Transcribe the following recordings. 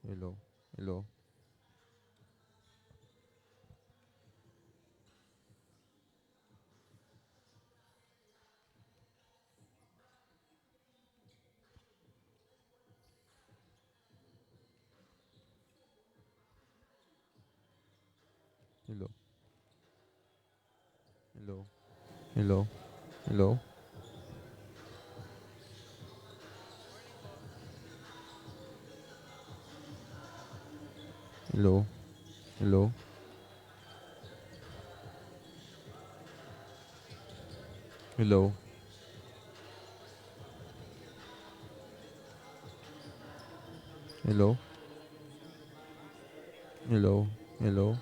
Hello. Hello. Hello. Hello. Hello. Hello. Hello. Hello. Hello. Hello. Hello. Hello.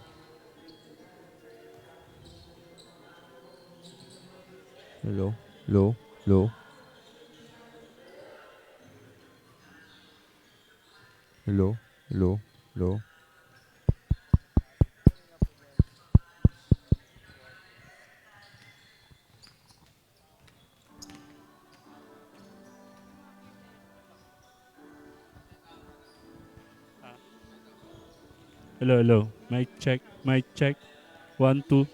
Hello. Hello. Hello. Hello. Hello. Hello. Hello, hello. Mic check, mic check. One, two.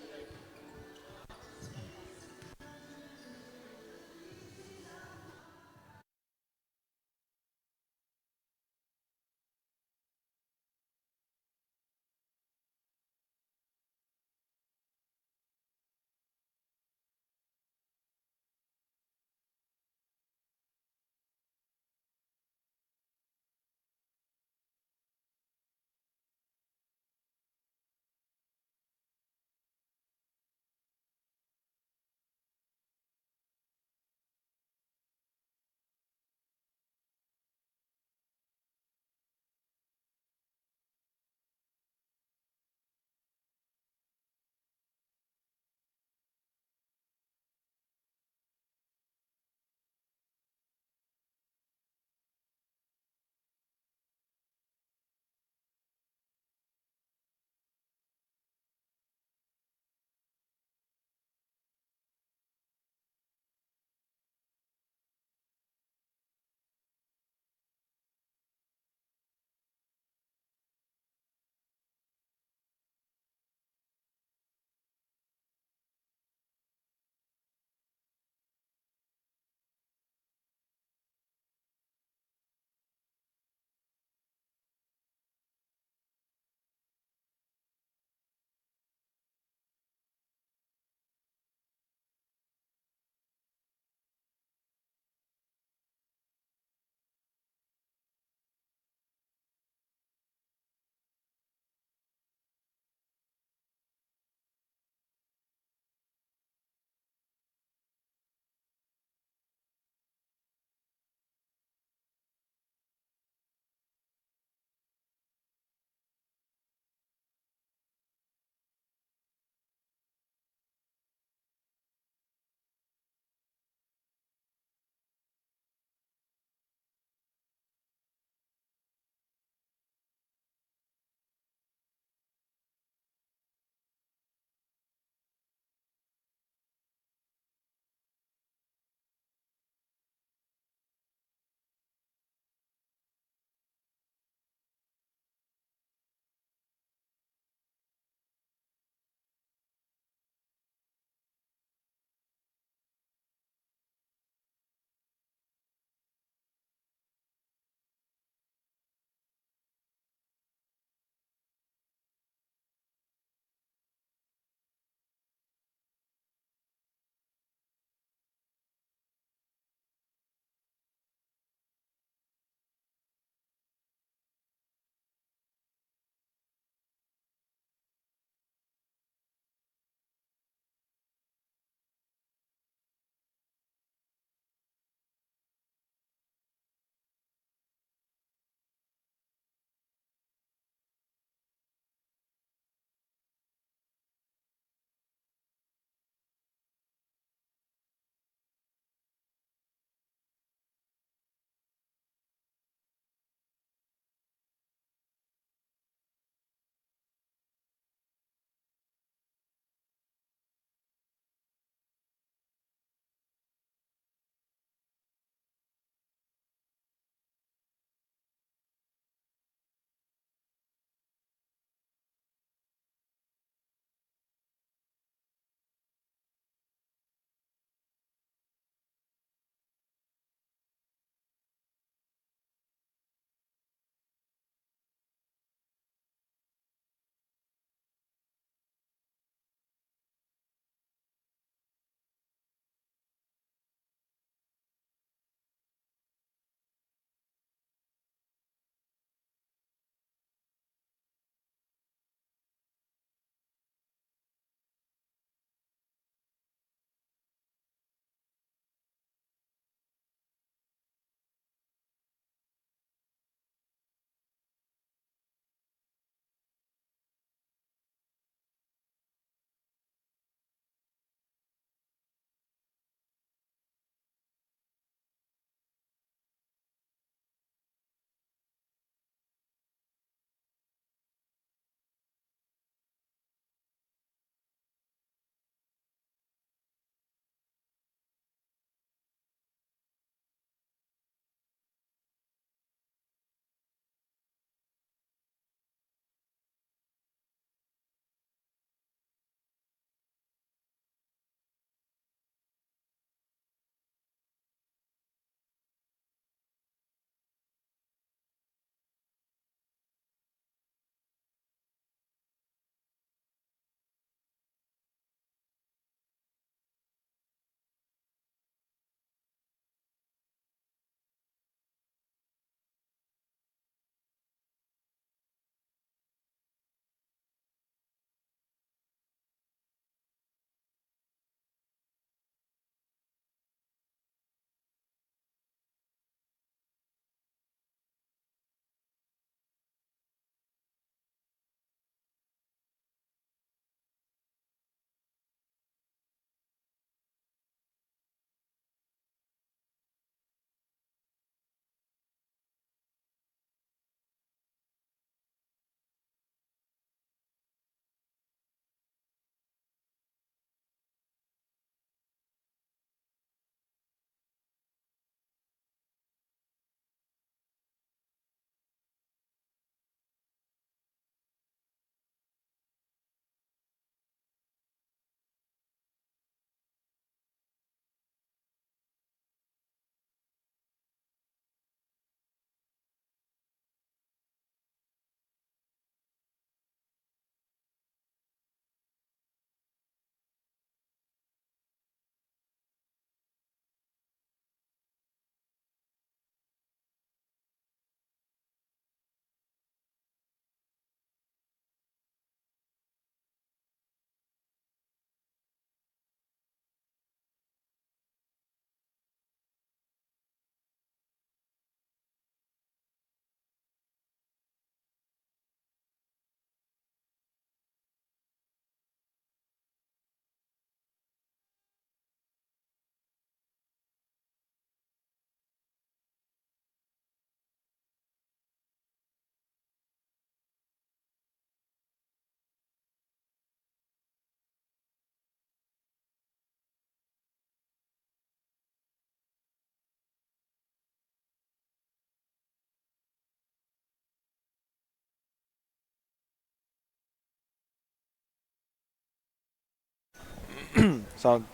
Sound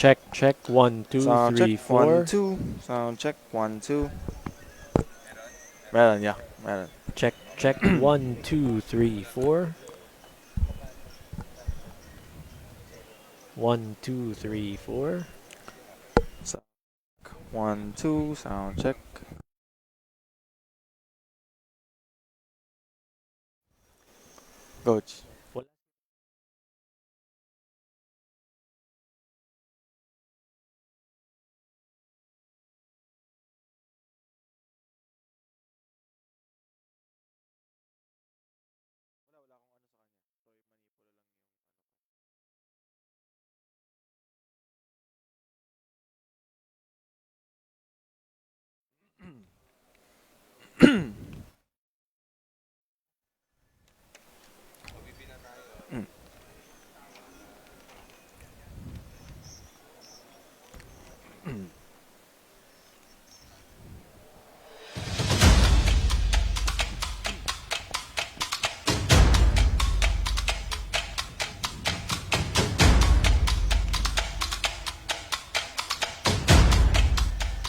Check, check. One, two, sound check. three, One, four. two. Sound check. 1, 2. Meron, yeah. Meron. Check, check. One, two, three, four. One, two, three, four. Sound 1, 2. Sound check. Coach. Wala.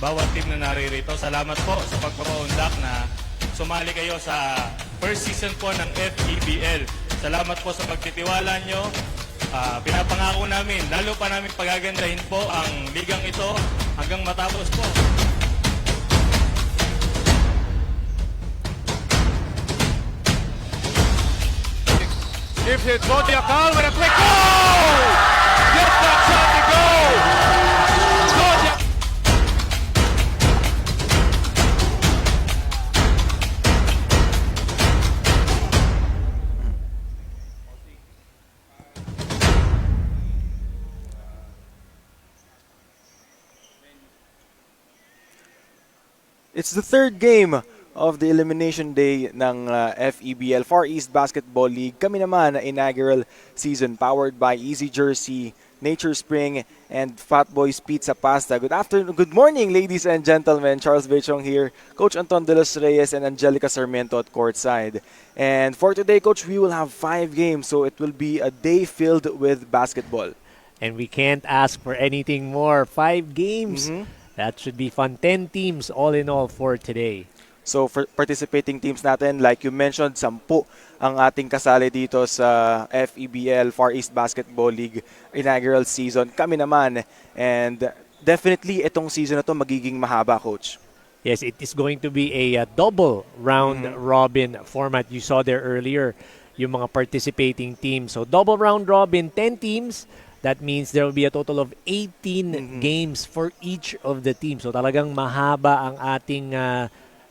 Bawat team na naririto, salamat po sa pagpapaundak na sumali kayo sa first season po ng FEBL. Salamat po sa pagtitiwala nyo. Pinapangako namin, lalo pa namin pagagandahin po ang ligang ito hanggang matapos po. Gives it Zodiacal with a quick goal! Gets that shot to go! Zodiac. It's the third game of the elimination day ng FEBL Far East Basketball League. Kami naman na inaugural season powered by Easy Jersey, Nature Spring, and Fat Boys Pizza Pasta. Good afternoon, good morning, ladies and gentlemen. Charles Bechong here, Coach Anton De Los Reyes and Angelica Sarmiento at courtside. And for today, Coach, we will have 5 games, so it will be a day filled with basketball. And we can't ask for anything more. 5 games. That should be fun. 10 teams all in all for today. So for participating teams natin, like you mentioned, 10 ang ating kasali dito sa FEBL Far East Basketball League inaugural season. Kami naman, and definitely itong season na to magiging mahaba, Coach. Yes, it is going to be a double round robin format. You saw there earlier yung mga participating teams. So double round robin, 10 teams. That means there will be a total of 18 games for each of the teams. So talagang mahaba ang ating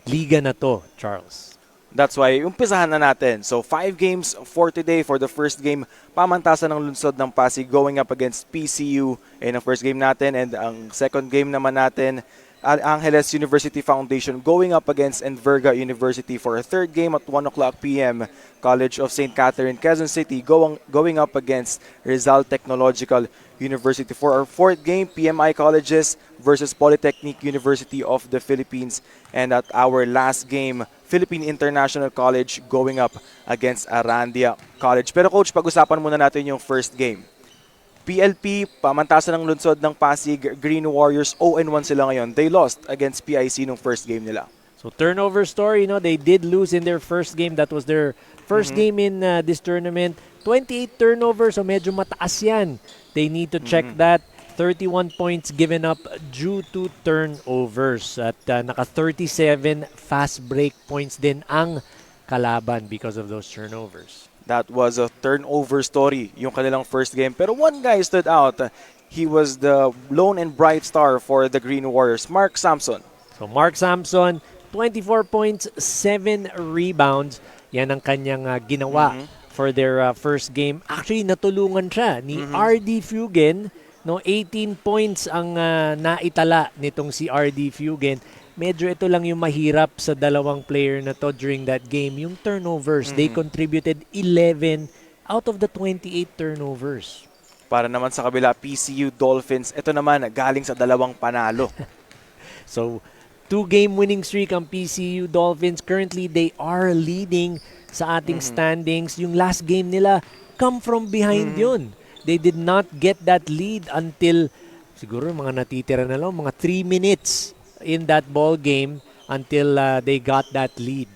liga na to, Charles. That's why umpisahan na natin. So 5 games for today. For the first game, pamantasan ng lungsod ng Pasig going up against PCU in ang first game natin. And ang second game naman natin, Angeles University Foundation going up against Enverga University for a third game at 1 o'clock p.m. College of St. Catherine, Quezon City going up against Rizal Technological University for our fourth game, PMI Colleges versus Polytechnic University of the Philippines. And at our last game, Philippine International College going up against Arandia College. Pero Coach, pag-usapan muna natin yung first game. PLP, pamantasan ng lungsod ng Pasig, Green Warriors, 0-1 sila ngayon. They lost against PIC nung first game nila. So turnover story, they did lose in their first game. That was their first game in this tournament. 28 turnovers, so medyo mataas yan. They need to check that. 31 points given up due to turnovers. At naka-37 fast break points din ang kalaban because of those turnovers. That was a turnover story, yung kanilang first game. Pero one guy stood out. He was the lone and bright star for the Green Warriors, Mark Sampson. So Mark Sampson, 24 points, 7 rebounds. Yan ang kanyang ginawa for their first game. Actually, natulungan siya ni RD Fugen. 18 points ang naitala nitong si RD Fugen. Medyo ito lang yung mahirap sa dalawang player na to during that game. Yung turnovers, they contributed 11 out of the 28 turnovers. Para naman sa kabila, PCU Dolphins, ito naman galing sa dalawang panalo. So, 2-game winning streak ang PCU Dolphins. Currently, they are leading sa ating standings. Yung last game nila, come from behind yun. they did not get that lead until siguro mga natitira na lang, mga 3 minutes in that ball game until they got that lead.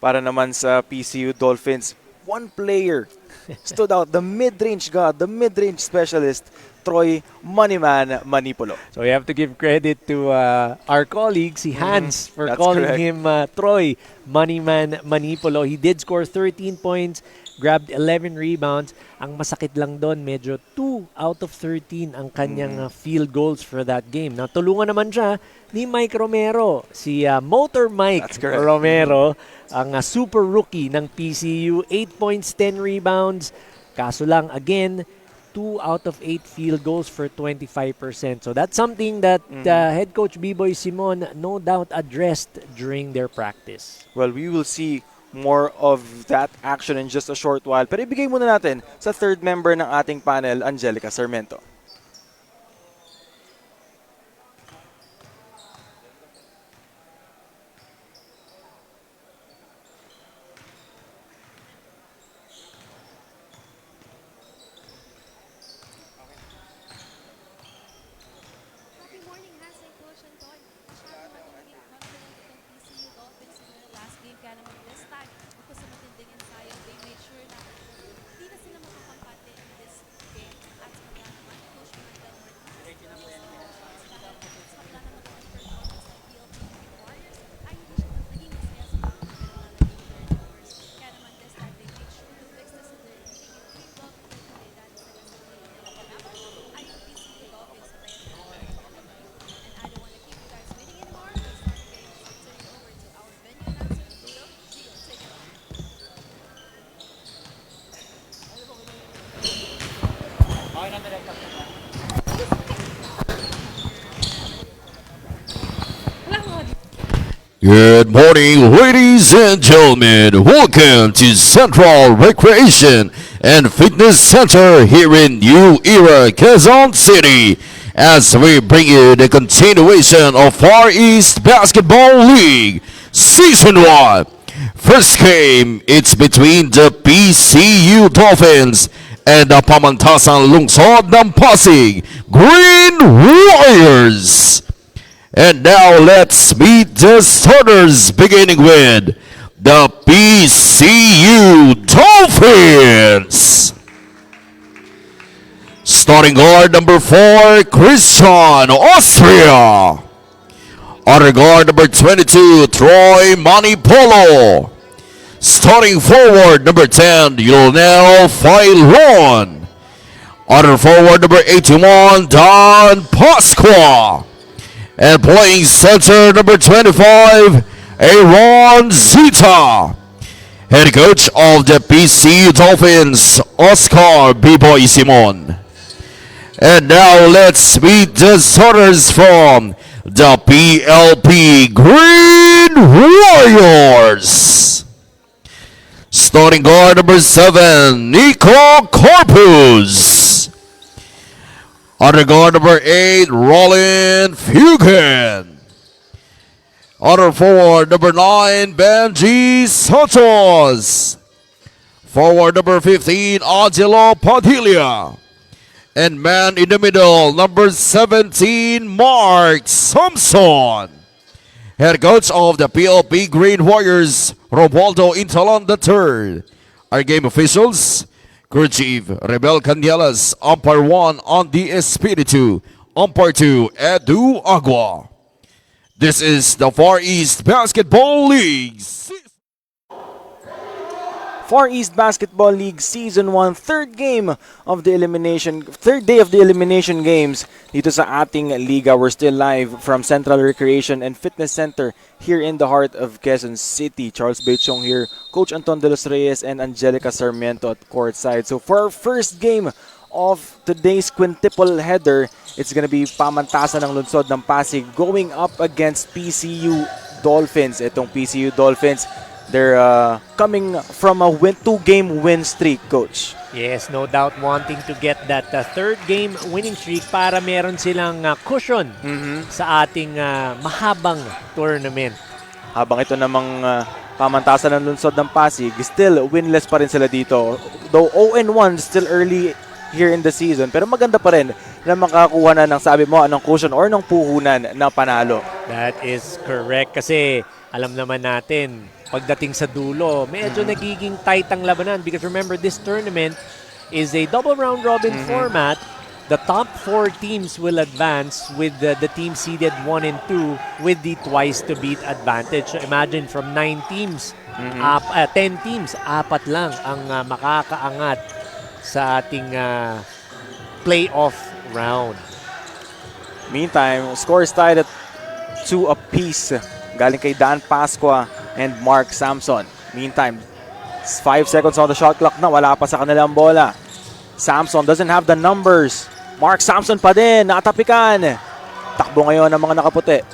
Para naman sa PCU Dolphins, one player stood out, the mid-range god, the mid-range specialist, Troy Moneyman Manipolo. So we have to give credit to our colleague, si Hans, for That's calling correct. him Troy Moneyman Manipolo. He did score 13 points, grabbed 11 rebounds. Ang masakit lang doon, medyo 2 out of 13 ang kanyang field goals for that game. Now, tulungan naman siya ni Mike Romero, si Motor Mike That's correct. Romero, ang super rookie ng PCU. 8 points, 10 rebounds. Kaso lang, again, 2 out of 8 field goals for 25%. So that's something that head coach B-Boy Simon no doubt addressed during their practice. Well, we will see more of that action in just a short while. Pero ibigay muna natin sa third member ng ating panel, Angelica Sarmiento. Happy morning, Hans and Coach Anton. Masyado maging confident itong PCU Dolphins in their last game. Kaya naman this time, bukod sa matinding ensayo, they made sure na hindi na sila makakampante in this game. At sa kabila naman, Coach Mandel Martinez, dahil sa kabila ng magandang performance ng PLP Warriors, ay hindi siya naging masaya sa mga pinalalagay turnovers. Kaya naman this time, they made sure to fix this in their leading in 3-12 today dahil sa kasali na kalaban ay yung PCU Dolphins sa tayo. And I don't want to keep you guys waiting anymore. Let's start the game. Turn it over to our venue announcer, Gio. Gio, take it away. Good morning, ladies and gentlemen. Welcome to Central Recreation and Fitness Center here in New Era, Quezon City, as we bring you the continuation of Far East Basketball League Season 1. First game, it's between the PCU Dolphins and the Pamantasan Lungsod ng Pasig Green Warriors. And now let's meet the starters, beginning with the PCU Dolphins. Starting guard number 4, Christian Austria. Other guard number 22, Troy Manipolo. Starting forward number 10, Lionel Filon. Other forward number 81, Don Pasqua. And playing center number 25, Aaron Zita. Head coach of the PCU Dolphins, Oscar B-Boy Simon. And now let's meet the starters from the PLP Green Warriors. Starting guard number 7, Nico Corpus. Other guard number 8, Roland Fugen. Other forward number 9, Benji Santos. Forward number 15, Angelo Padilla. And man in the middle, number 17, Mark Thompson. Head coach of the PLP Green Warriors, Romualdo Intalan III. Our game officials, Crew Chief Rebel Canielas, Umpire 1 on the Espiritu, Umpire 2 Edu Agua. This is the Far East Basketball League. Far East Basketball League Season 1, third day of the elimination games dito sa ating liga. We're still live from Central Recreation and Fitness Center here in the heart of Quezon City. Charles Bechong here, Coach Anton De Los Reyes and Angelica Sarmiento at courtside. So for our first game of today's quintuple header, it's gonna be Pamantasan ng Lungsod ng Pasig going up against PCU Dolphins. Itong PCU Dolphins, they're coming from a 2-game win streak, Coach. Yes, no doubt wanting to get that third game winning streak para meron silang cushion sa ating mahabang tournament. Habang ito namang Pamantasan ng Lungsod ng Pasig, still winless pa rin sila dito. Though 0-1, still early here in the season. Pero maganda pa rin na makakuha na ng sabi mo, anong cushion or ng puhunan na panalo. That is correct kasi alam naman natin, pagdating sa dulo, medyo nagiging tight ang labanan because remember, this tournament is a double round robin format. The top 4 teams will advance with the team seeded 1 and 2 with the twice to beat advantage. So imagine from 9 teams, 10 teams, 4 lang ang makakaangat sa ating playoff round. Meantime, score is tied at 2 apiece. Galing kay Dan Pasqua and Mark Samson. Meantime, 5 seconds on the shot clock na. Wala pa sa kanilang bola. Samson doesn't have the numbers. Mark Samson pa din. Natapikan. Takbo ngayon ng mga nakaputi.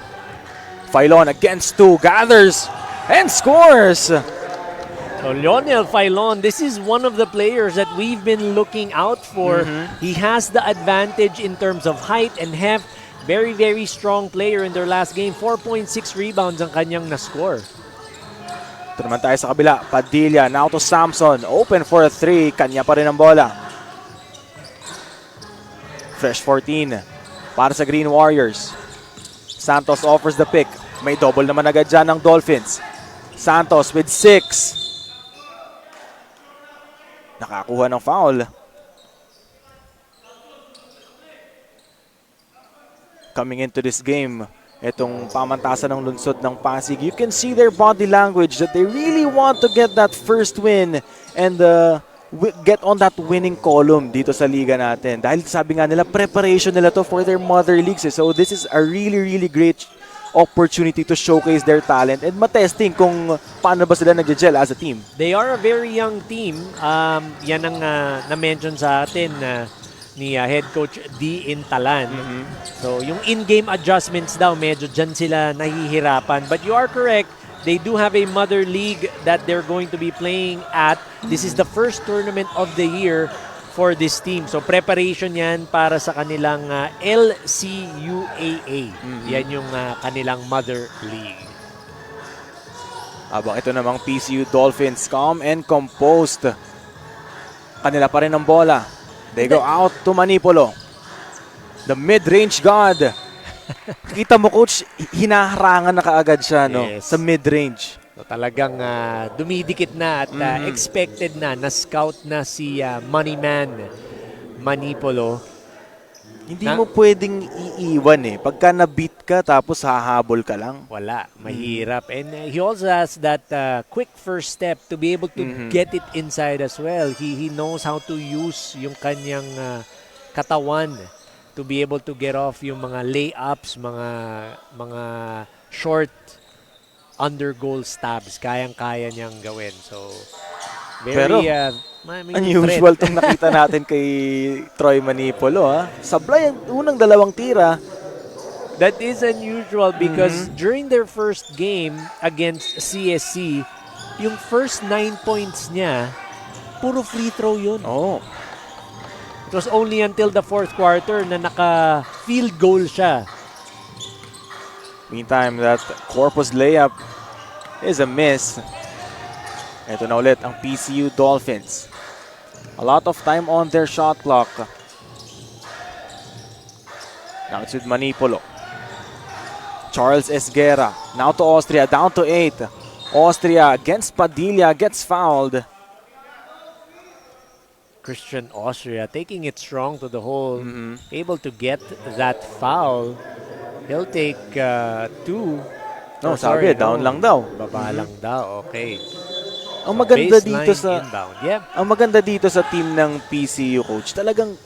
Filon against 2. Gathers and scores. So Lionel Filon, this is one of the players that we've been looking out for. He has the advantage in terms of height and heft. Very, very strong player in their last game. 4.6 rebounds ang kanyang na-score. Ito naman tayo sa kabila. Padilla, now to Samson. Open for a 3. Kanya pa rin ang bola. Fresh 14 para sa Green Warriors. Santos offers the pick. May double naman agad dyan ng Dolphins. Santos with 6. Nakakuha ng foul. Coming into this game, itong pamantasan ng lungsod ng Pasig, you can see their body language that they really want to get that first win and get on that winning column dito sa liga natin. Dahil sabi nga nila, preparation nila to for their mother leagues. So this is a really, really great opportunity to showcase their talent and matesting kung paano ba sila nag-gel as a team. They are a very young team. Yan ang na-mention sa atin ni head coach D. Intalan. So yung in-game adjustments daw, medyo dyan sila nahihirapan. But you are correct. They do have a mother league that they're going to be playing at. This is the first tournament of the year for this team. So preparation yan para sa kanilang LCUAA. Yan yung kanilang mother league. Habang ito namang PCU Dolphins, calm and composed. Kanila pa rin ang bola. They go out to Manipolo. The mid-range god. Kita mo, coach, hinaharangan na kaagad siya sa mid-range. So, talagang dumidikit na at expected na-scout na si Moneyman Manipolo. Hindi mo pwedeng iiwan Pagka na-beat ka tapos hahabol ka lang. Wala, mahirap. And he also has that quick first step to be able to get it inside as well. He knows how to use yung kanyang katawan to be able to get off yung mga layups, mga short under goal stabs. Kayang-kaya niyang gawin. So, very unusual itong nakita natin kay Troy Manipolo. Sablay ang unang 2 tira. That is unusual because during their first game against CSC, yung first 9 points niya, puro free throw yun. Oh. It was only until the 4th quarter na naka-field goal siya. Meantime, that Corpus layup is a miss. Ito na ulit ang PCU Dolphins. A lot of time on their shot clock. Now it's with Manipolo. Charles Esguerra. Now to Austria. Down to 8. Austria against Padilla. Gets fouled. Christian Austria taking it strong to the hole. Able to get that foul. He'll take 2. Down lang daw. Baba lang daw. Okay. Ang maganda dito sa inbound. Ang maganda dito sa team ng PCU, coach, talagang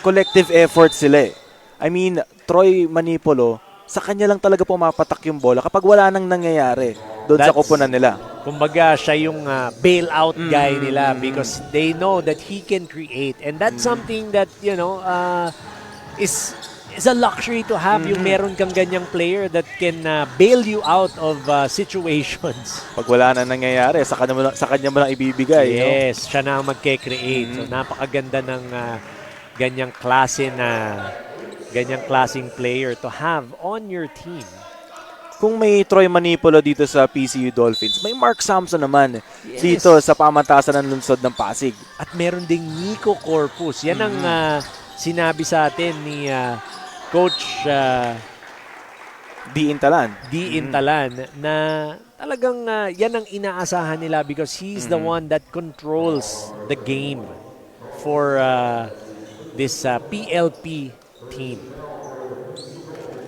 collective effort sila. I mean, Troy Manipolo, sa kanya lang talaga pumapatak yung bola kapag wala nang nangyayari doon sa kupunan nila. Kumbaga, siya yung bailout guy nila because they know that he can create. And that's something that, is a luxury to have yung meron kang ganyang player that can bail you out of situations. Pag wala na nangyayari, sa kanya mo lang ibibigay. Yes, siya na ang magke-create. So napakaganda ng ganyang klaseng player to have on your team. kung may Troy Manipolo dito sa PCU Dolphins, may Mark Samson naman dito sa pamantasan ng lungsod ng Pasig. At meron ding Nico Corpus. Yan ang sinabi sa atin ni Coach Di Intalan. na talagang yan ang inaasahan nila because he's the one that controls the game for this PLP team.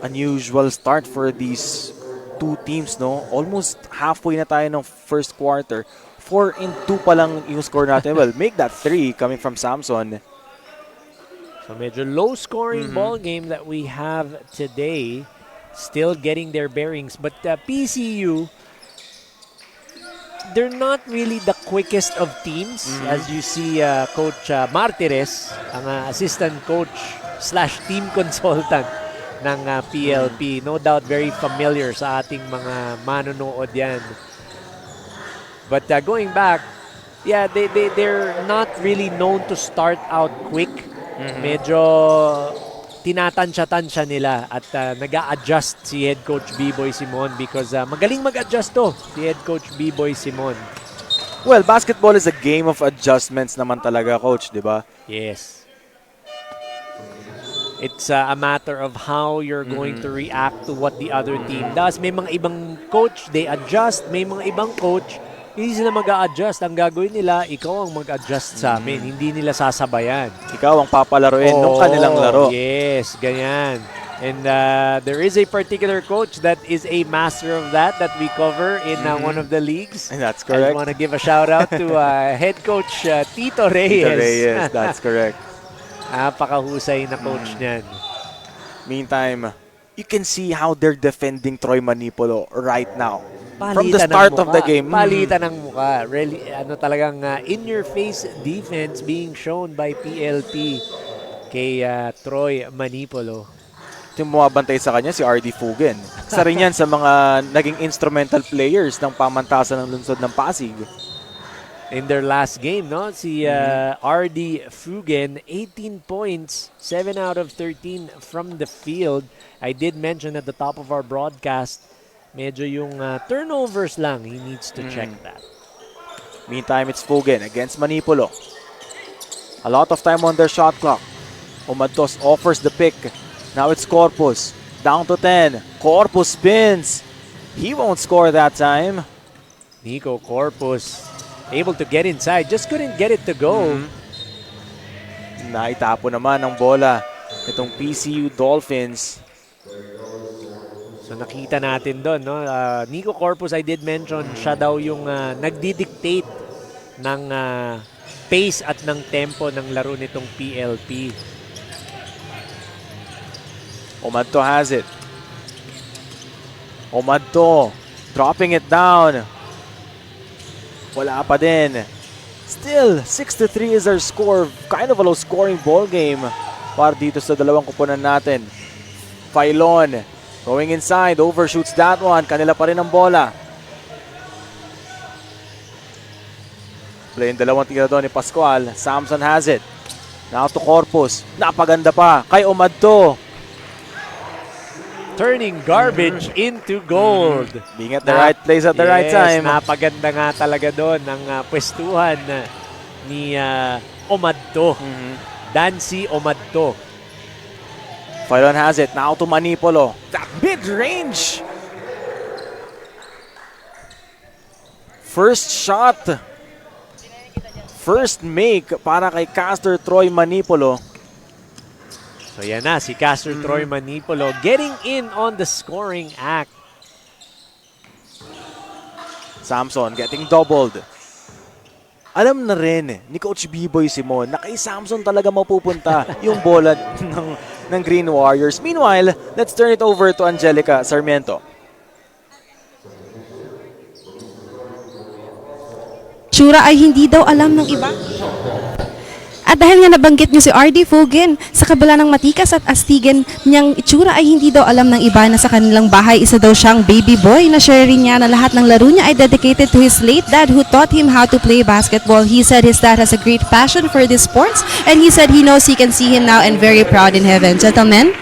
Unusual start for these two teams, no? Almost halfway na tayo ng first quarter. 4-2 pa lang yung score natin. Well, make that 3 coming from Samson. So medyo low-scoring ball game that we have today. Still getting their bearings. But PCU, they're not really the quickest of teams. As you see, Coach Martires, ang assistant coach / team consultant ng PLP. No doubt very familiar sa ating mga manonood yan. But going back, yeah, they're not really known to start out quick. Medyo tinatansya-tansya nila at nag-a-adjust si Head Coach B-Boy Simon because magaling mag-adjust to si Head Coach B-Boy Simon. Well, basketball is a game of adjustments naman talaga, Coach, di ba? Yes. It's a matter of how you're going to react to what the other team does. May mga ibang coach, they adjust. May mga ibang coach, hindi sila mag-a-adjust. Ang gagawin nila, ikaw ang mag-adjust sa amin. Hindi nila sasabayan. Ikaw ang papalaruin nung kanilang laro. Yes, ganyan. And there is a particular coach that is a master of that we cover in one of the leagues. And that's correct. I want to give a shout out to head coach Tito Reyes. Tito Reyes, that's correct. Napakahusay na coach niyan. Meantime, you can see how they're defending Troy Manipolo right now. Palitan From the start ng of the game. Palitan ng mukha. Really, talagang in-your-face defense being shown by PLP kay Troy Manipolo. Yung bumabantay sa kanya, si RD Fugen. Isa rin yan sa mga naging instrumental players ng pamantasan ng lungsod ng Pasig. In their last game, no? Si RD Fugen, 18 points, 7 out of 13 from the field. I did mention at the top of our broadcast, medyo yung turnovers lang. He needs to check that. Meantime, it's Fugen against Manipolo. A lot of time on their shot clock. Umadtos offers the pick. Now it's Corpus. Down to 10. Corpus spins. He won't score that time. Nico Corpus able to get inside. Just couldn't get it to go. Naitapo naman ang bola itong PCU Dolphins. So nakita natin doon, no? Nico Corpus, I did mention, siya daw yung nagdidictate ng pace at ng tempo ng laro nitong PLP. Omadto has it. Omadto dropping it down. Wala pa din. Still, 6-3 is our score. Kind of a low-scoring ball game para dito sa dalawang kupunan natin. Failon going inside, overshoots that one. Kanila pa rin ang bola. Play yung dalawang tirador ni Pascual. Samson has it. Now to Corpus. Napaganda pa kay Omadto. Turning garbage into gold. Being at the right place at the right time. Napaganda nga talaga doon ang pwestuhan ni Omadto. Dancy Omadto. Failon has it. Now to Manipolo. That mid-range. First shot. First make para kay Caster Troy Manipolo. So yan na, si Caster Troy Manipolo getting in on the scoring act. Samson getting doubled. Alam na rin ni Coach B-Boy Simon na kay Samson talaga mapupunta yung bola ng Green Warriors. Meanwhile, let's turn it over to Angelica Sarmiento. Tsura ay hindi daw alam ng iba. At dahil nga nabanggit niyo si RD Fugen, sa kabila ng matikas at astigan niyang itsura ay hindi daw alam ng iba na sa kanilang bahay isa daw siyang baby boy na share rin niya na lahat ng laro niya ay dedicated to his late dad who taught him how to play basketball. He said his dad has a great passion for these sports and he said he knows he can see him now and very proud in heaven. Gentlemen?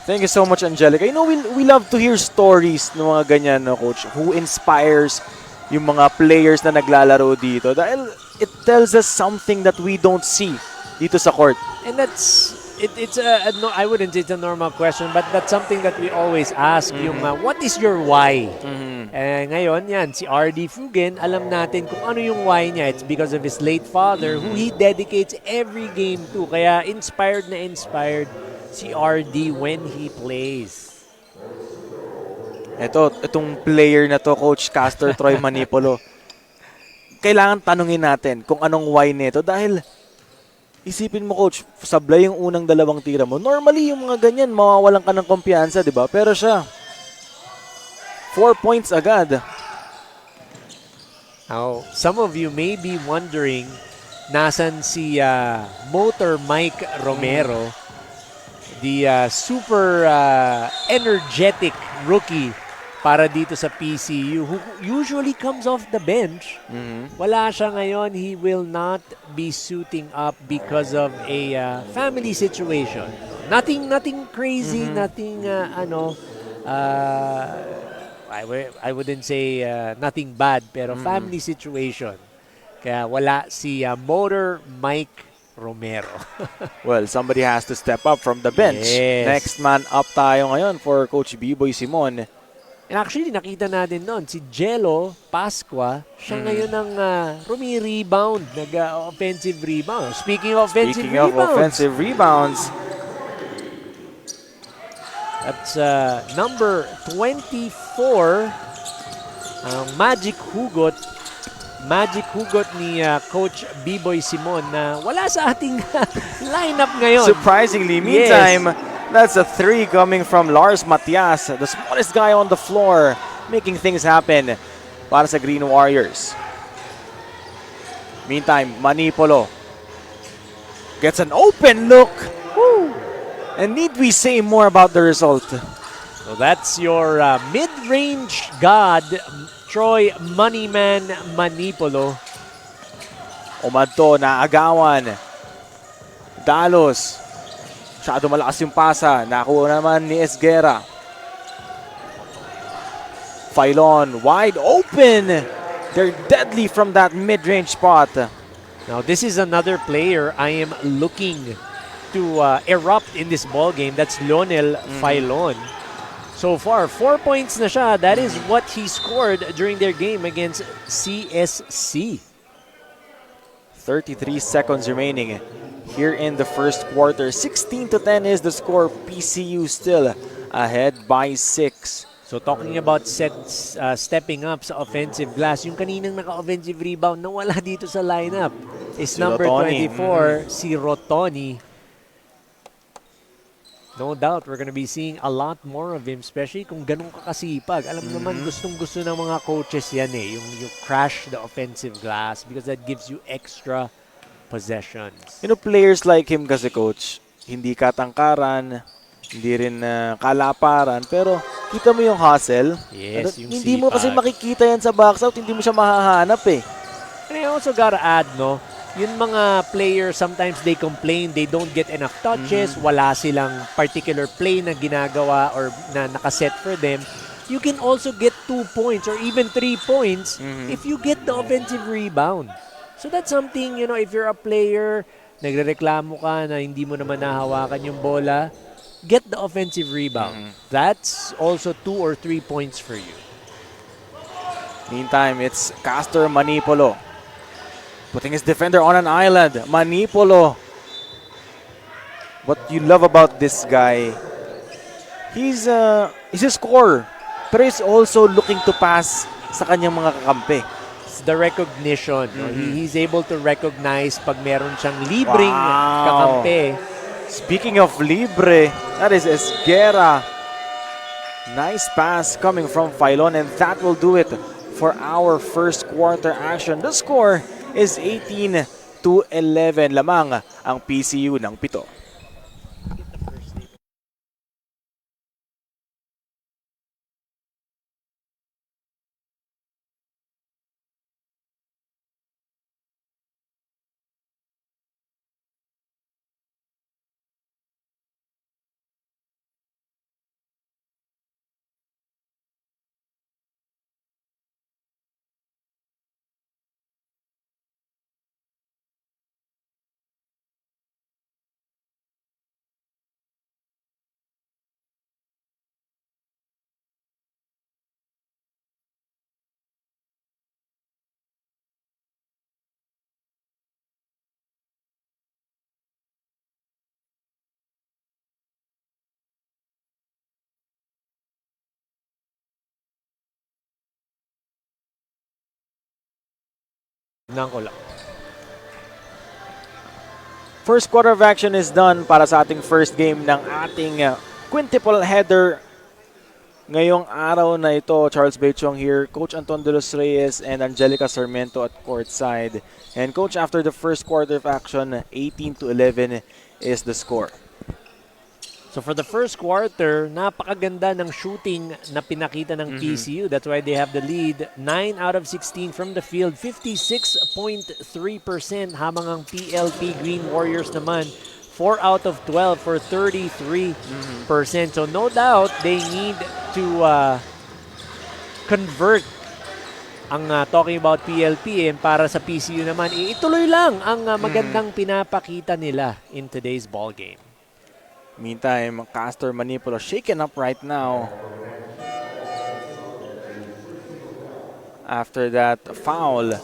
Thank you so much, Angelica. You know, we love to hear stories ng mga ganyan, no, Coach, who inspires yung mga players na naglalaro dito. Dahil it tells us something that we don't see dito sa court. And it's no, I wouldn't say it's a normal question, but that's something that we always ask. Yung what is your why? Ngayon yan, si RD Fugen, alam natin kung ano yung why niya. It's because of his late father who he dedicates every game to. Kaya inspired si RD when he plays. Itong player na to, Coach Castor Troy Manipolo, kailangan tanungin natin kung anong why nito. Dahil isipin mo, Coach, sablay yung unang dalawang tira mo. Normally, yung mga ganyan, mawawalan ka ng kumpiyansa, di ba? Pero siya, 4 points agad. Now, some of you may be wondering, nasan si Motor Mike Romero, the super energetic rookie para dito sa PCU, who usually comes off the bench. Wala siya ngayon. He will not be suiting up because of a family situation. Nothing crazy, nothing I wouldn't say nothing bad, pero family situation. Kaya wala si Motor Mike Romero. Well, somebody has to step up from the bench. Yes. Next man up tayo ngayon for Coach B-Boy Simon. And actually, nakita natin noon, si Jello Pasqua, siya ngayon ang rumi-rebound, nag-offensive rebound. Speaking of offensive rebounds, that's number 24, ang magic hugot ni Coach B-Boy Simon na wala sa ating lineup ngayon. surprisingly, meantime, that's a 3 coming from Lars Matias, the smallest guy on the floor, making things happen para sa Green Warriors. Meantime, Manipolo gets an open look. Woo! And need we say more about the result? So that's your mid-range god, Troy Moneyman Manipolo. Umadto na agawan. Dalos. Masyado malakas yung pasa. Nakuha naman ni Esguera. Filon wide open. They're deadly from that mid-range spot. Now this is another player I am looking to erupt in this ball game. That's Lionel Filon. So far, 4 points na siya. That is what he scored during their game against CSC. 33 seconds remaining here in the first quarter. 16-10 is the score. PCU still ahead by 6. So talking about stepping up sa offensive glass, yung kaninang naka-offensive rebound na wala dito sa lineup is Si number Rotoni. 24, si Rotoni. No doubt, we're gonna be seeing a lot more of him, especially kung ganun kakasipag. Alam naman, gustong-gusto ng mga coaches yan eh, yung crash the offensive glass because that gives you extra possessions. You know, players like him kasi, Coach, hindi katangkaran, hindi rin kalaparan, pero kita mo yung hustle. Yes, yung hindi mo kasi sipag. makikita yan sa box out, hindi mo siya mahahanap eh. And I also gotta add, no, yung mga players, sometimes they complain they don't get enough touches, wala silang particular play na ginagawa or na nakaset for them. You can also get 2 points or even 3 points if you get the offensive rebound. So that's something, you know, if you're a player, nagrereklamo ka na hindi mo naman nahawakan yung bola, get the offensive rebound. That's also 2 or 3 points for you. Meantime, it's Castor Manipolo putting his defender on an island. Manipolo. What you love about this guy, he's a scorer, pero he's also looking to pass sa kanyang mga kakampi. It's the recognition. No? He's able to recognize pag meron siyang libreng kakampi. Speaking of libre, that is Esguera. Nice pass coming from Filon, and that will do it for our first quarter action. The score is 18-11 lamang ang PCU ng 7. Tignan ko lang. First quarter of action is done para sa ating first game ng ating quintuple header ngayong araw na ito. Charles Bechong here, Coach Anton de los Reyes and Angelica Sarmiento at courtside. And Coach, after the first quarter of action, 18-11 is the score. So for the first quarter, napakaganda ng shooting na pinakita ng PCU. That's why they have the lead. 9 out of 16 from the field, 56.3%. Habang ang PLP Green Warriors naman, 4 out of 12 for 33%. So no doubt, they need to convert ang talking about PLP. And para sa PCU naman, ituloy lang ang magandang pinapakita nila in today's ball game. Meantime, Castor Manipolo shaken up right now after that foul.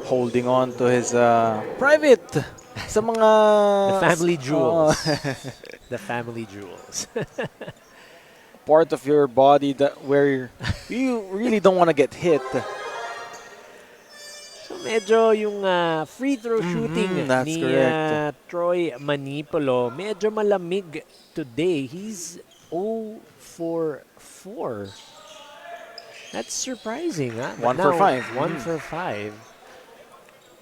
Holding on to his private sa mga The family jewels. The family jewels. part of your body that where you really don't want to get hit. So medyo yung free throw shooting that's ni correct. Troy Manipolo, medyo malamig today. He's 0 for 4. That's surprising, ha? But 1 for 5. 1 for 5.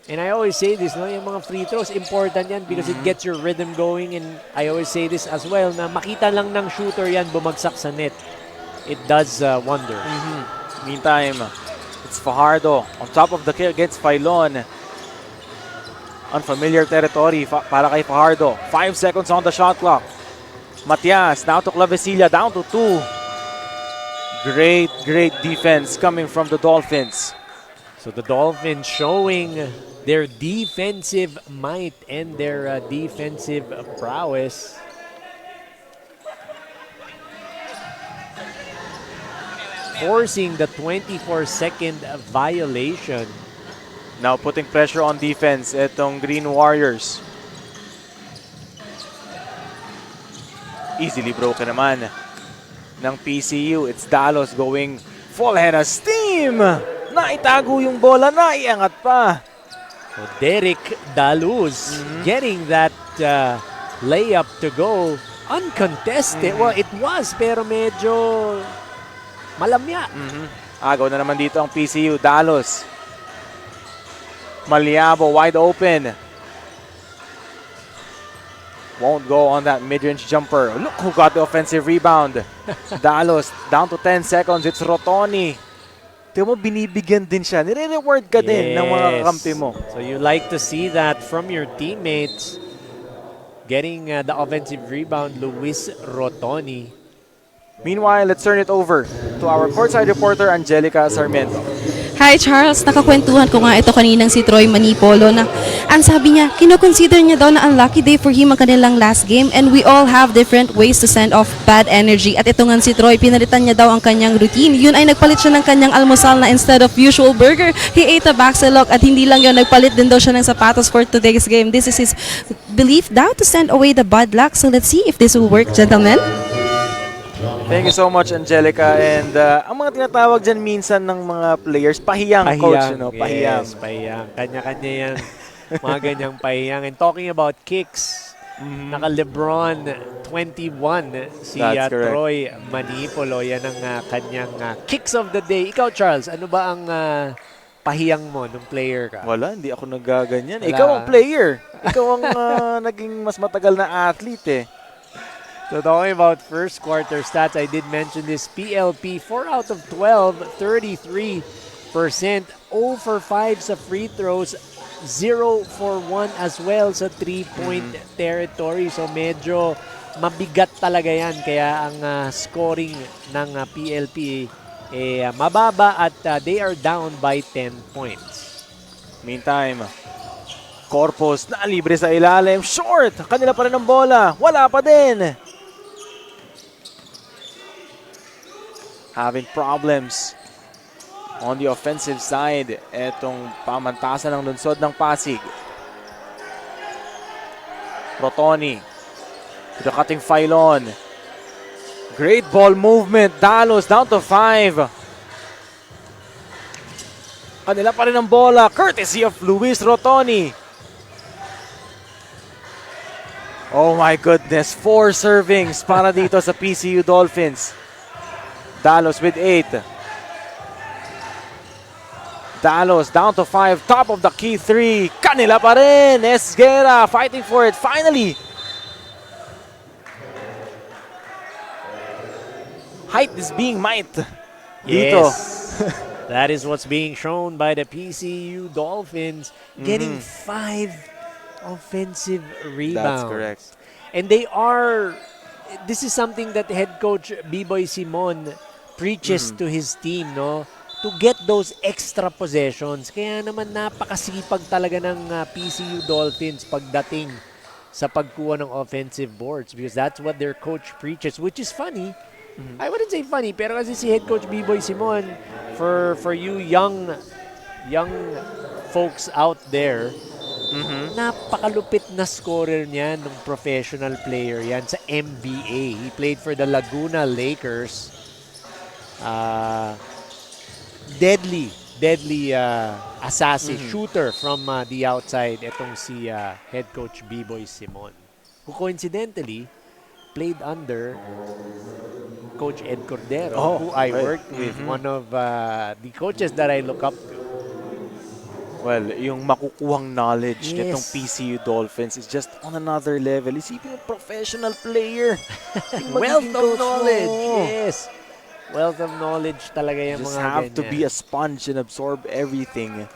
And I always say this, no, yung mga free throws, important yan because it gets your rhythm going. And I always say this as well, na makita lang ng shooter yan bumagsak sa net. It does wonders. Meantime, it's Fajardo on top of the kill against Filon. Unfamiliar territory para kay Fajardo. 5 seconds on the shot clock. Matias now to Clavecilla, down to 2. Great defense coming from the Dolphins. So the Dolphins showing their defensive might and their defensive prowess. Forcing the 24-second violation. Now putting pressure on defense itong Green Warriors. Easily broken naman ng PCU. It's Dalos going full head of steam. Naitago yung bola, naiangat pa. So Derek Daluz getting that layup to go uncontested. Well, it was pero medyo malamya. Agaw na naman dito ang PCU. Dalos. Maliabo, wide open. Won't go on that mid-range jumper. Look who got the offensive rebound. Dalos, down to 10 seconds. It's Rotoni. Tingnan mo, binibigyan din siya. Nire-reward ka din ng mga kakampi mo. So you like to see that from your teammates. Getting the offensive rebound, Luis Rotoni. Meanwhile, let's turn it over to our courtside reporter, Angelica Sarmiento. Hi Charles, nakakwentuhan ko nga ito kaninang si Troy Manipolo na ang sabi niya, kinoconsider niya daw na unlucky day for him ang kanilang last game and we all have different ways to send off bad energy. At ito nga si Troy, pinalitan niya daw ang kanyang routine. Yun ay nagpalit siya ng kanyang almusal na instead of usual burger, he ate a bakselok at hindi lang yun, nagpalit din daw siya ng sapatos for today's game. This is his belief daw to send away the bad luck. So let's see if this will work, gentlemen. Thank you so much, Angelica. And ang mga tinatawag dyan minsan ng mga players, pahiyang, coach. You know, pahiyang. Yes, pahiyang. Kanya-kanya yan. Mga ganyang pahiyang. And talking about kicks, naka-Lebron 21 si Troy Manipolo. Yan ang kanyang kicks of the day. Ikaw, Charles, ano ba ang pahiyang mo nung player ka? Wala, hindi ako nagaganyan. Wala. Ikaw ang player. Ikaw ang naging mas matagal na athlete eh. So talking about first quarter stats, I did mention this. PLP, 4 out of 12, 33%. 0 for 5 sa free throws, 0 for 1 as well sa 3-point territory. So medyo mabigat talaga yan. Kaya ang scoring ng PLP mababa at they are down by 10 points. Meantime, Corpus na libre sa ilalim. Short! Kanila pa rin ang bola. Wala pa din. Having problems on the offensive side. Etong pamantasan ng lunsod ng Pasig. Rotoni. To the cutting Filon. Great ball movement. Dalos down to 5. Kanila pa rin ang bola. Courtesy of Luis Rotoni. Oh my goodness. 4 servings para dito sa PCU Dolphins. Dalos with 8. Dalos down to 5. Top of the key 3. Kanila pa rin. Esguera fighting for it. Finally. Height is being might. Dito. Yes. That is what's being shown by the PCU Dolphins, getting 5 offensive rebounds. That's correct. And this is something that head coach B-Boy Simon preaches to his team, no? To get those extra possessions. Kaya naman napakasipag talaga ng PCU Dolphins pagdating sa pagkuha ng offensive boards, because that's what their coach preaches, which is funny. I wouldn't say funny, pero kasi si head coach B-Boy Simon, for you young folks out there, napakalupit na scorer niyan ng professional player yan sa NBA. He played for the Laguna Lakers. Deadly assassin, shooter from the outside. Itong si head coach B-Boy Simon, who coincidentally played under Coach Ed Cordero, who I worked with, one of the coaches that I look up to. Well, yung makukuhang knowledge Yes. nitong PCU Dolphins is just on another level. Isipin yung professional player. Yung Wealth magiging of coach knowledge, mo. yes. Wealth of knowledge talaga yung Just mga have to ganyan. be a sponge and absorb everything.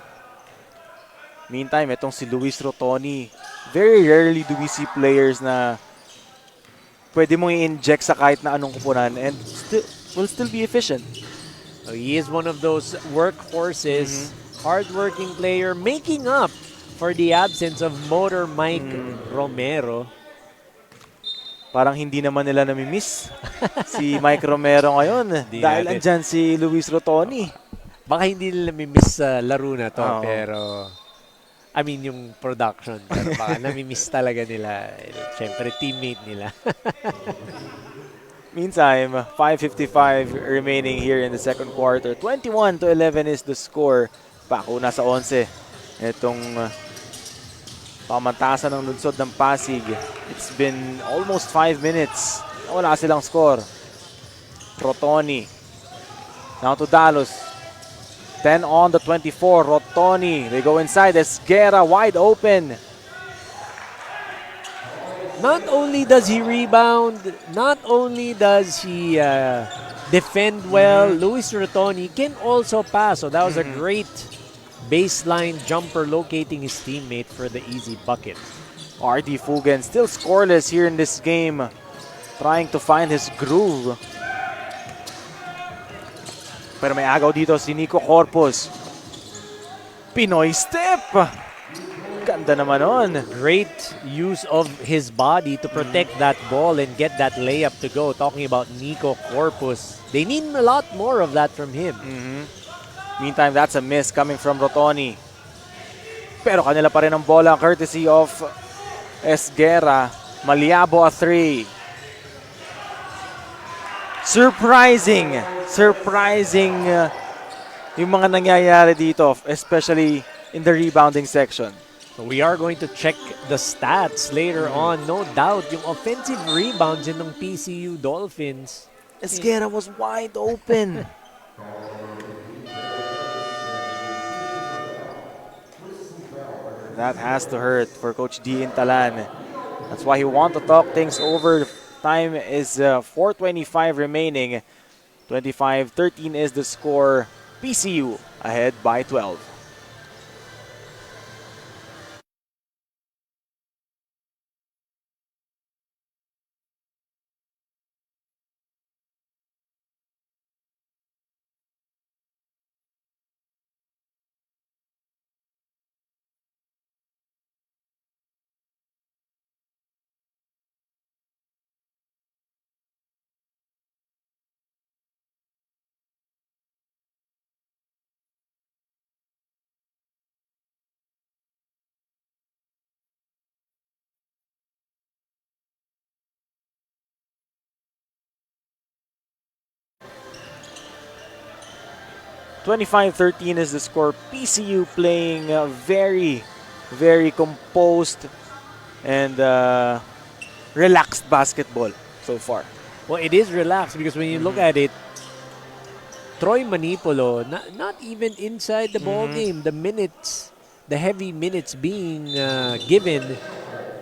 Meantime, itong si Luis Rotoni, very rarely do we see players na pwede mong i-inject sa kahit na anong kupunan and will still be efficient. So he is one of those workhorses, hardworking player, making up for the absence of Motor Mike Romero. Parang hindi naman nila namimiss si Mike Romero ngayon Hindi dahil natin. andyan si Luis Rotoni. Baka hindi nila namimiss sa laro na to, Oo. pero I mean yung production, pero baka namimiss talaga nila. Siyempre, teammate nila. Meantime, 5:55 remaining here in the second quarter. 21-11 is the score. Pako na sa 11. Itong pamantasan ng lungsod ng Pasig. It's been almost 5 minutes. Wala silang score. Rotoni. Now to Dalos. 10 on the 24. Rotoni. They go inside. Esguera wide open. Not only does he rebound, not only does he defend well, Luis Rotoni can also pass. So that was a great baseline jumper locating his teammate for the easy bucket. RD Fugen still scoreless here in this game. Trying to find his groove. Pero may agaw dito si Nico Corpus. Pinoy step. Ganda naman nun. Great use of his body to protect that ball and get that layup to go. Talking about Nico Corpus. They need a lot more of that from him. Meantime, that's a miss coming from Rotoni. Pero kanila pa rin ang bola courtesy of Esguera. Maliabo a 3. Surprising yung mga nangyayari dito, especially in the rebounding section. So we are going to check the stats later on. No doubt, yung offensive rebounds in ng PCU Dolphins. Esguera was wide open. That has to hurt for Coach D Intalan. That's why he wants to talk things over. Time is 4:25 remaining. 25-13 is the score. PCU ahead by 12. 25-13 is the score. PCU playing very, very composed and relaxed basketball so far. Well, it is relaxed because when you look at it, Troy Manipolo, not even inside the ball game. The minutes, the heavy minutes being given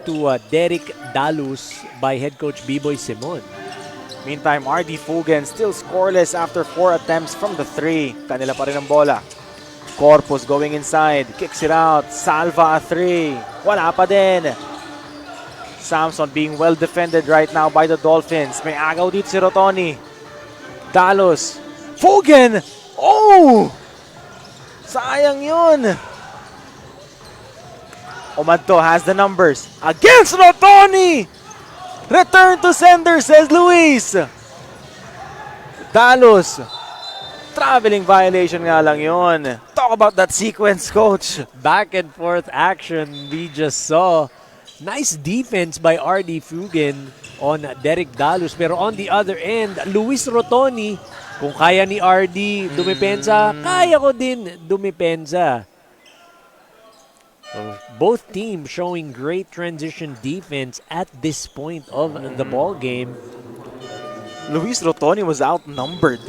to Derek Dalus by head coach B-Boy Simon. Meantime, RD Fugen still scoreless after 4 attempts from the 3. Kanila pa rin ang bola. Corpus going inside, kicks it out. Salva a 3. Wala pa din. Samson being well defended right now by the Dolphins. May agaw dito si Rotoni. Dalus. Fugen! Oh! Sayang yun. Omadto has the numbers. Against Rotoni! Return to sender, says Luis. Dalus. Traveling violation nga lang yun. Talk about that sequence, coach. Back and forth action we just saw. Nice defense by RD Fugen on Derek Dalus. Pero on the other end, Luis Rotoni, kung kaya ni RD dumipensa, kaya ko din dumipensa. Both teams showing great transition defense at this point of the ball game. Luis Rotoni was outnumbered.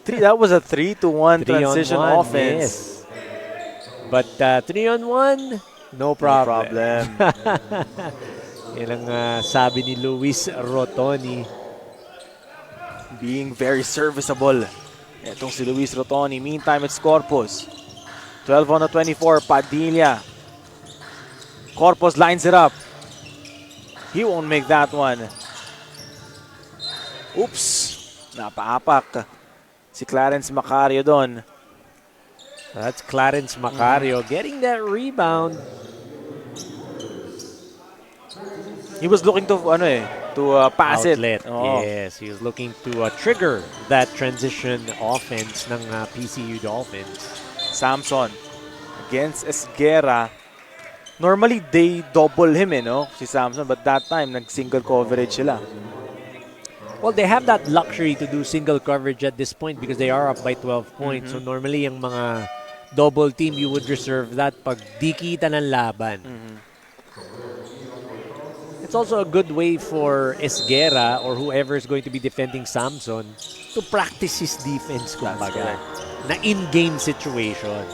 That was a 3-to-1 transition offense. Yes. But 3-on-1, no problem. Yan ang sabi ni Luis Rotoni. Being very serviceable. Itong si Luis Rotoni. Meantime, it's Corpus. 12 on the 24, Padilla. Corpus lines it up. He won't make that one. Oops. Napaapak. Si Clarence Macario doon. That's Clarence Macario getting that rebound. He was looking to pass Outlet. it. Oh. Yes, he was looking to trigger that transition offense ng PCU Dolphins. Samson against Esguerra. Normally, they double him, si Samson. But that time, nag-single coverage sila. Well, they have that luxury to do single coverage at this point because they are up by 12 points. So normally, yung mga double team, you would reserve that pag di kita ng laban. It's also a good way for Esguerra or whoever is going to be defending Samson to practice his defense, kumbaga, na in-game situation.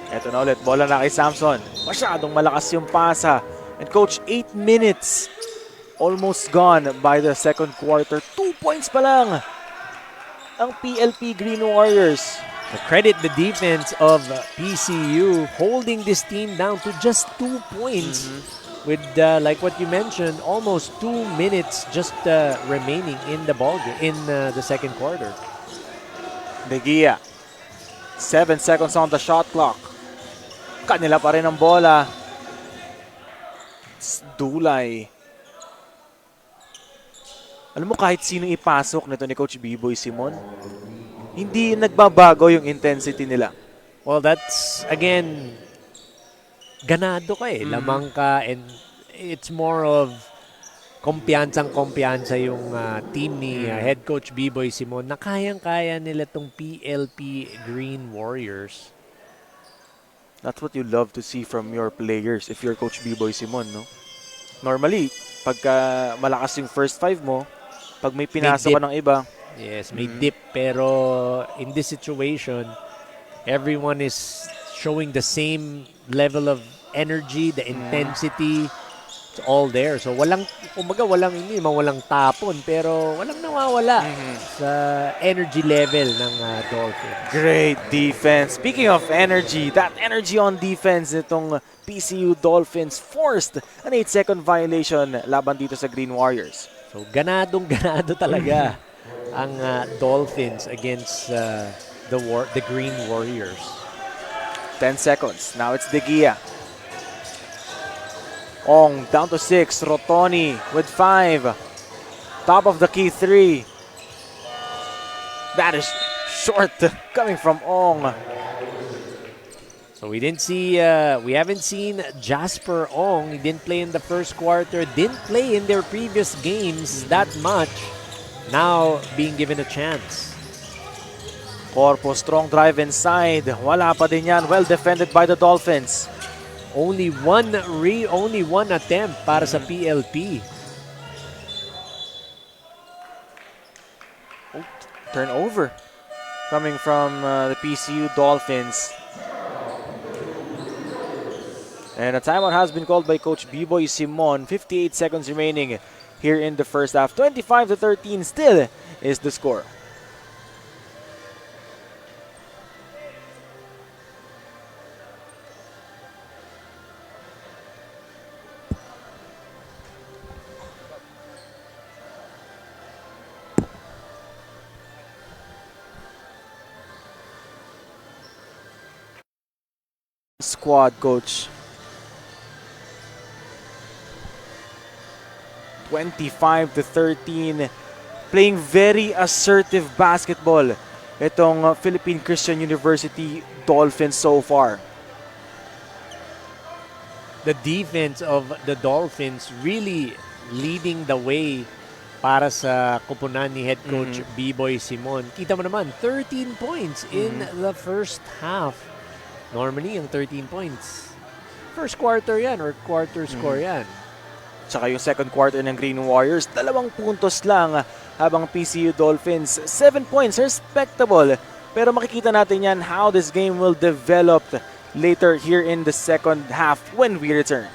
Eto na ulit, bola na kay Samson. Masyadong malakas yung pasa. And coach, 8 minutes almost gone by the second quarter. 2 points pa lang ang PLP Green Warriors. Credit the defense of PCU holding this team down to just 2 points with, like what you mentioned, almost 2 minutes just remaining in the ball game, in the second quarter. De Gia. 7 seconds on the shot clock. Kanila pa rin ang bola. Dulay. Alam mo, kahit sino ipasok nito ni Coach B-Boy Simon, hindi nagbabago yung intensity nila. Well, that's, again, ganado ka lamang ka, and it's more of kumpiyansa yung team ni head coach B-Boy Simon na kayang-kaya nila tong PLP Green Warriors. That's what you love to see from your players if you're Coach B-Boy Simon, no? Normally, pagka malakas yung first 5 mo, pag may pinasok ka ng iba. Yes, may dip, pero in this situation, everyone is showing the same level of energy, the intensity. It's all there. So walang tapon, pero walang nawawala sa energy level ng Dolphins. Great defense. Speaking of energy, that energy on defense nitong PCU Dolphins forced an 8-second violation laban dito sa Green Warriors. So ganado talaga ang Dolphins against the Green Warriors. 10 seconds. Now it's De Gia. Ong down to 6. Rotoni with 5. Top of the key 3. That is short coming from Ong. So we haven't seen Jasper Ong. He didn't play in the first quarter, didn't play in their previous games that much. Now being given a chance. Corpo, strong drive inside. Wala pa din yan. Well defended by the Dolphins. Only one attempt para sa PLP. Turnover coming from the PCU Dolphins. And a timeout has been called by Coach B-Boy Simon. 58 seconds remaining here in the first half. 25-13 still is the score. Squad coach. 25-13. Playing very assertive basketball itong Philippine Christian University Dolphins so far. The defense of the Dolphins really leading the way para sa kupunan ni head coach B-Boy Simon. Kita mo naman, 13 points in the first half. Normally, yung 13 points, first quarter yan or quarter score yan. Tsaka yung second quarter ng Green Warriors, 2 puntos lang, habang PCU Dolphins, 7 points, respectable. Pero makikita natin yan how this game will develop later here in the second half when we return.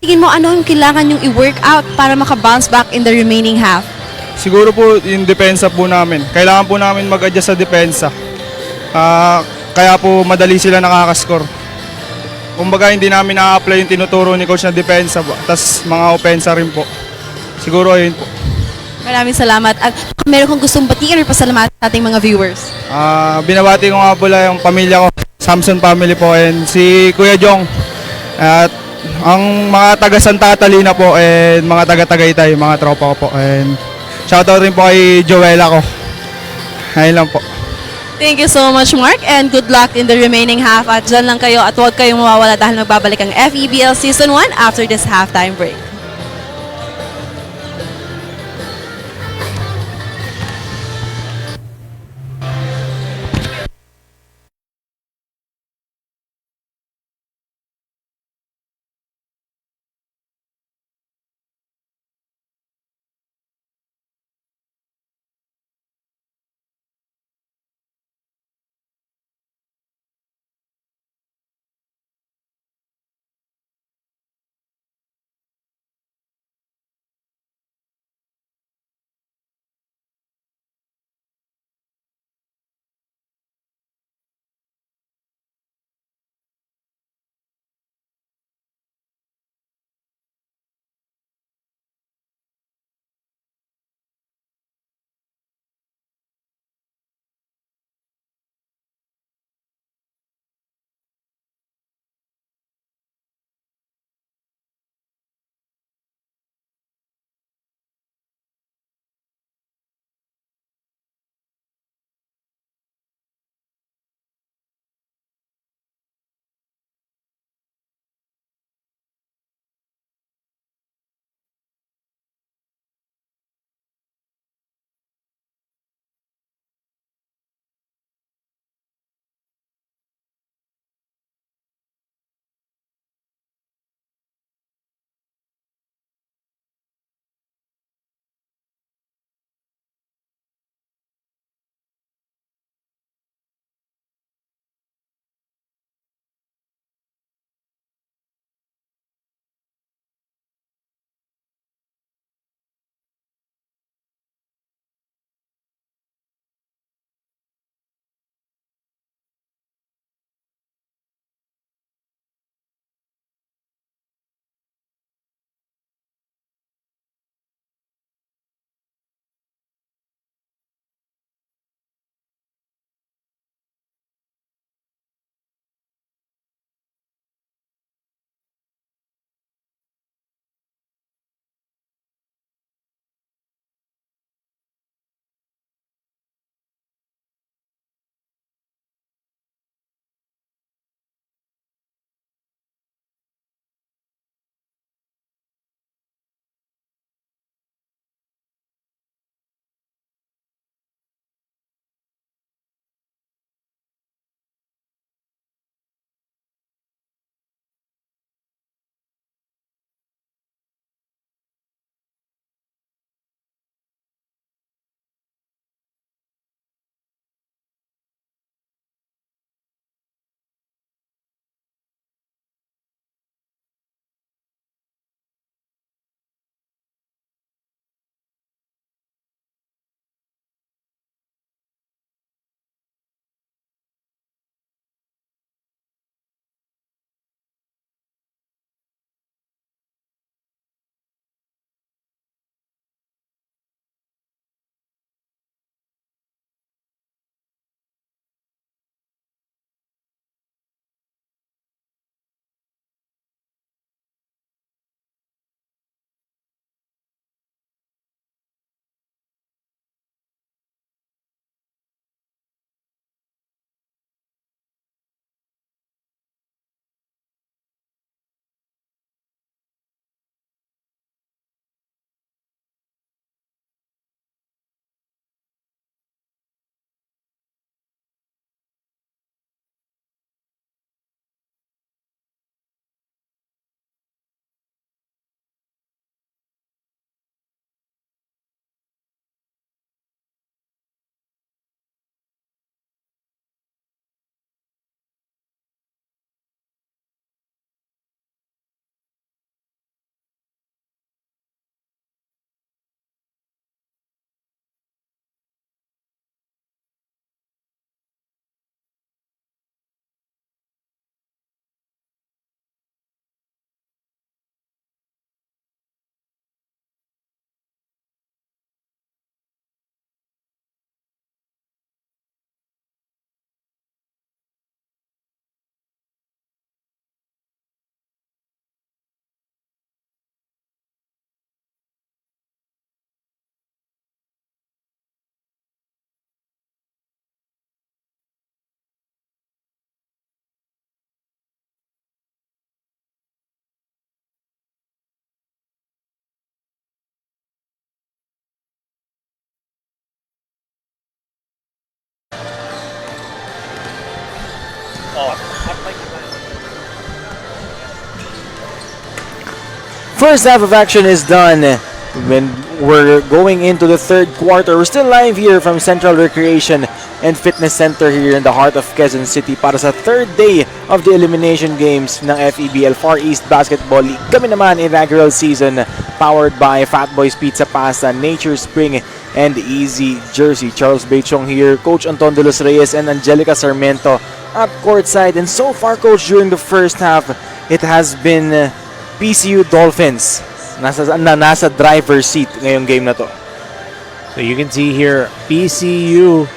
Tingin mo ano yung kailangan yung i-workout para maka-bounce back in the remaining half? Siguro po yung depensa po namin. Kailangan po namin mag-adjust sa depensa. Kaya po madali sila nakakaskor. Kumbaga hindi namin na-apply yung tinuturo ni coach na depensa, tas mga opensa rin po. Siguro ayun po. Maraming salamat. At meron kong gustong batiin or pasalamatan sa ating mga viewers. Binabati ko nga pala yung pamilya ko, Samson family po, and si Kuya Jong. At ang mga taga Santa Catalina po and mga taga Tagaytay, mga tropa ko po. And shoutout rin po kay Joella ko. Ayun lang po. Thank you so much, Mark, and good luck in the remaining half. At dyan lang kayo at huwag kayong mawawala dahil magbabalik ang FEBL Season 1 after this halftime break. First half of action is done. When we're going into the third quarter, we're still live here from Central Recreation and Fitness Center here in the heart of Quezon City para sa third day of the elimination games ng FEBL Far East Basketball League. Kami naman inaugural season powered by Fat Boys Pizza Pasta, Nature Spring, and Easy Jersey. Charles Bechong here, Coach Anton De Los Reyes and Angelica Sarmiento at courtside. And so far, Coach, during the first half, it has been PCU Dolphins nasa driver's seat ngayong game na to. So you can see here, PCU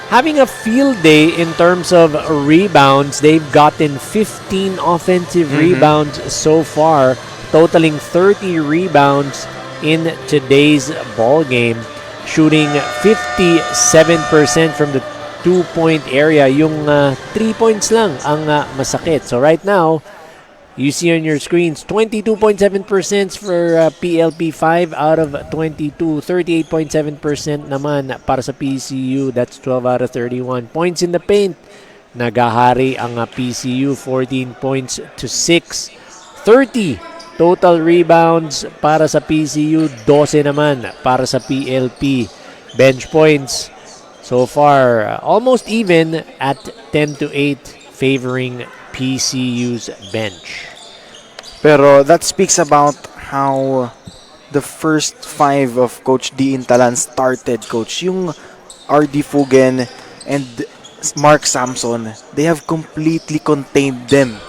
having a field day in terms of rebounds. They've gotten 15 offensive rebounds so far, totaling 30 rebounds in today's ball game, shooting 57% from the 2-point area. Yung 3 points lang ang masakit. So right now, you see on your screens, 22.7% for PLP, 5 out of 22. 38.7% naman para sa PCU. That's 12 out of 31. Points in the paint. Nagahari ang PCU, 14 points to 6. 30 total rebounds para sa PCU. 12 naman para sa PLP. Bench points so far almost even at 10 to 8, favoring PCU's bench. Pero that speaks about how the first 5 of Coach D. Intalan started, Coach. Yung RD Fugen and Mark Samson, they have completely contained them.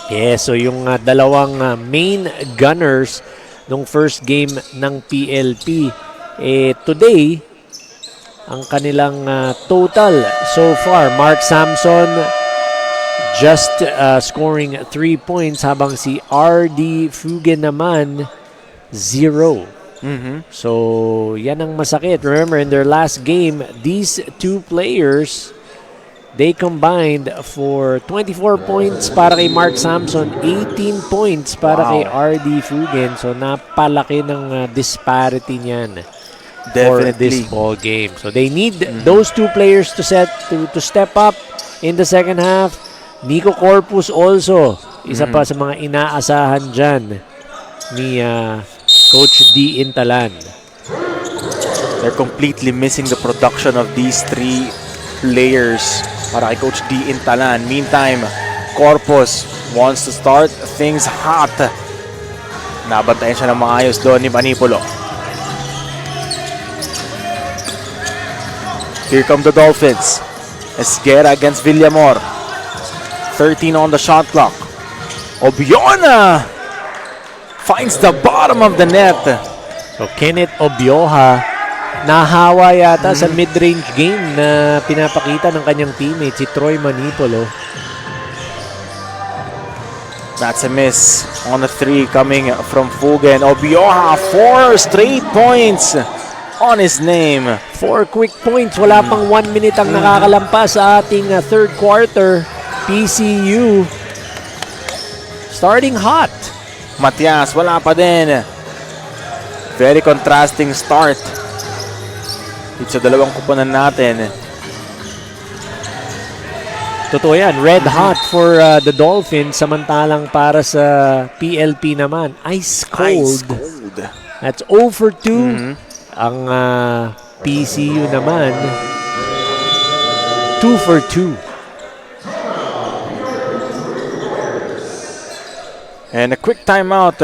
Yeah, so yung dalawang main gunners nung first game ng PLP, today, ang kanilang total so far, Mark Samson just scoring 3 points, habang si RD Fugen naman 0. So yan ang masakit. Remember, in their last game, these two players, they combined for 24 points para kay Mark Samson, 18 points para kay RD Fugen. So napalaki ng disparity niyan for this ball game. So they need those two players to step up in the second half. Nico Corpus also, isa pa sa mga inaasahan dyan ni Coach D. Intalan. They're completely missing the production of these 3 players para kay Coach D. Intalan. Meantime, Corpus wants to start things hot. Nabantayan siya ng maayos doon ni Manipolo. Here come the Dolphins. Esguera against Villamor. 13 on the shot clock. Obiona finds the bottom of the net. So Kenneth Obioha, nahawa yata sa mid-range game na pinapakita ng kanyang teammate, si Troy Manipolo. That's a miss on a 3 coming from Fugen. Obioha, 4 straight points on his name. 4 quick points. Wala pang 1 minute ang nakakalampas sa ating third quarter. PCU starting hot. Matias, wala pa din. Very contrasting start dito sa dalawang kuponan natin. Totoo yan. Red hot for the Dolphins. Samantalang para sa PLP naman, ice cold. Ice cold. That's 0 for 2. Ang PCU naman, 2 for 2. And a quick timeout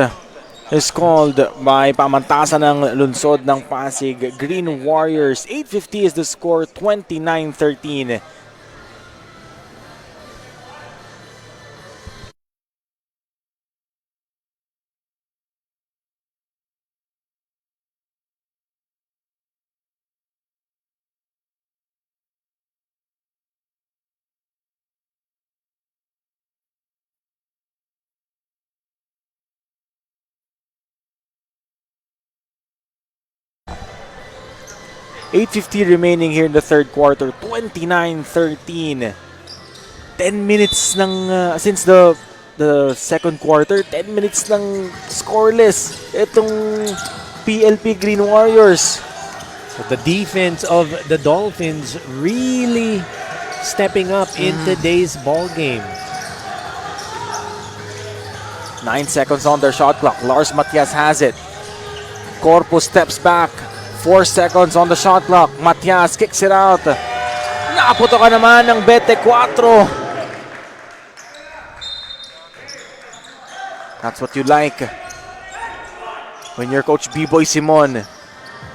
is called by pamantasan ng lungsod ng Pasig Green Warriors. 8:50 is the score, 29-13. .850 remaining here in the third quarter. 29-13. 10 minutes ng since the second quarter. 10 minutes ng scoreless itong PLP Green Warriors. So the defense of the Dolphins really stepping up in today's ball game. 9 seconds on their shot clock. Lars Matias has it. Corpus steps back. 4 seconds on the shot clock. Matias kicks it out. Naputokan naman ng 24. That's what you like when you're Coach B-Boy Simon.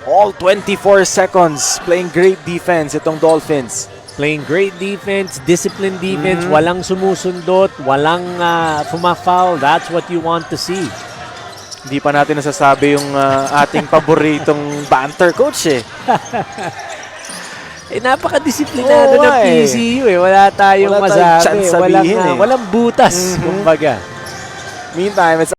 All 24 seconds playing great defense itong Dolphins. Playing great defense, disciplined defense, walang sumusundot, walang fumafoul. That's what you want to see. Hindi pa natin nasasabi yung ating paboritong banter, Coach eh. Napaka-disiplinado ng Oo, PCU eh. Wala tayong Wala tayong masabi. chance sabihin eh. Walang butas, kumbaga. Meantime, it's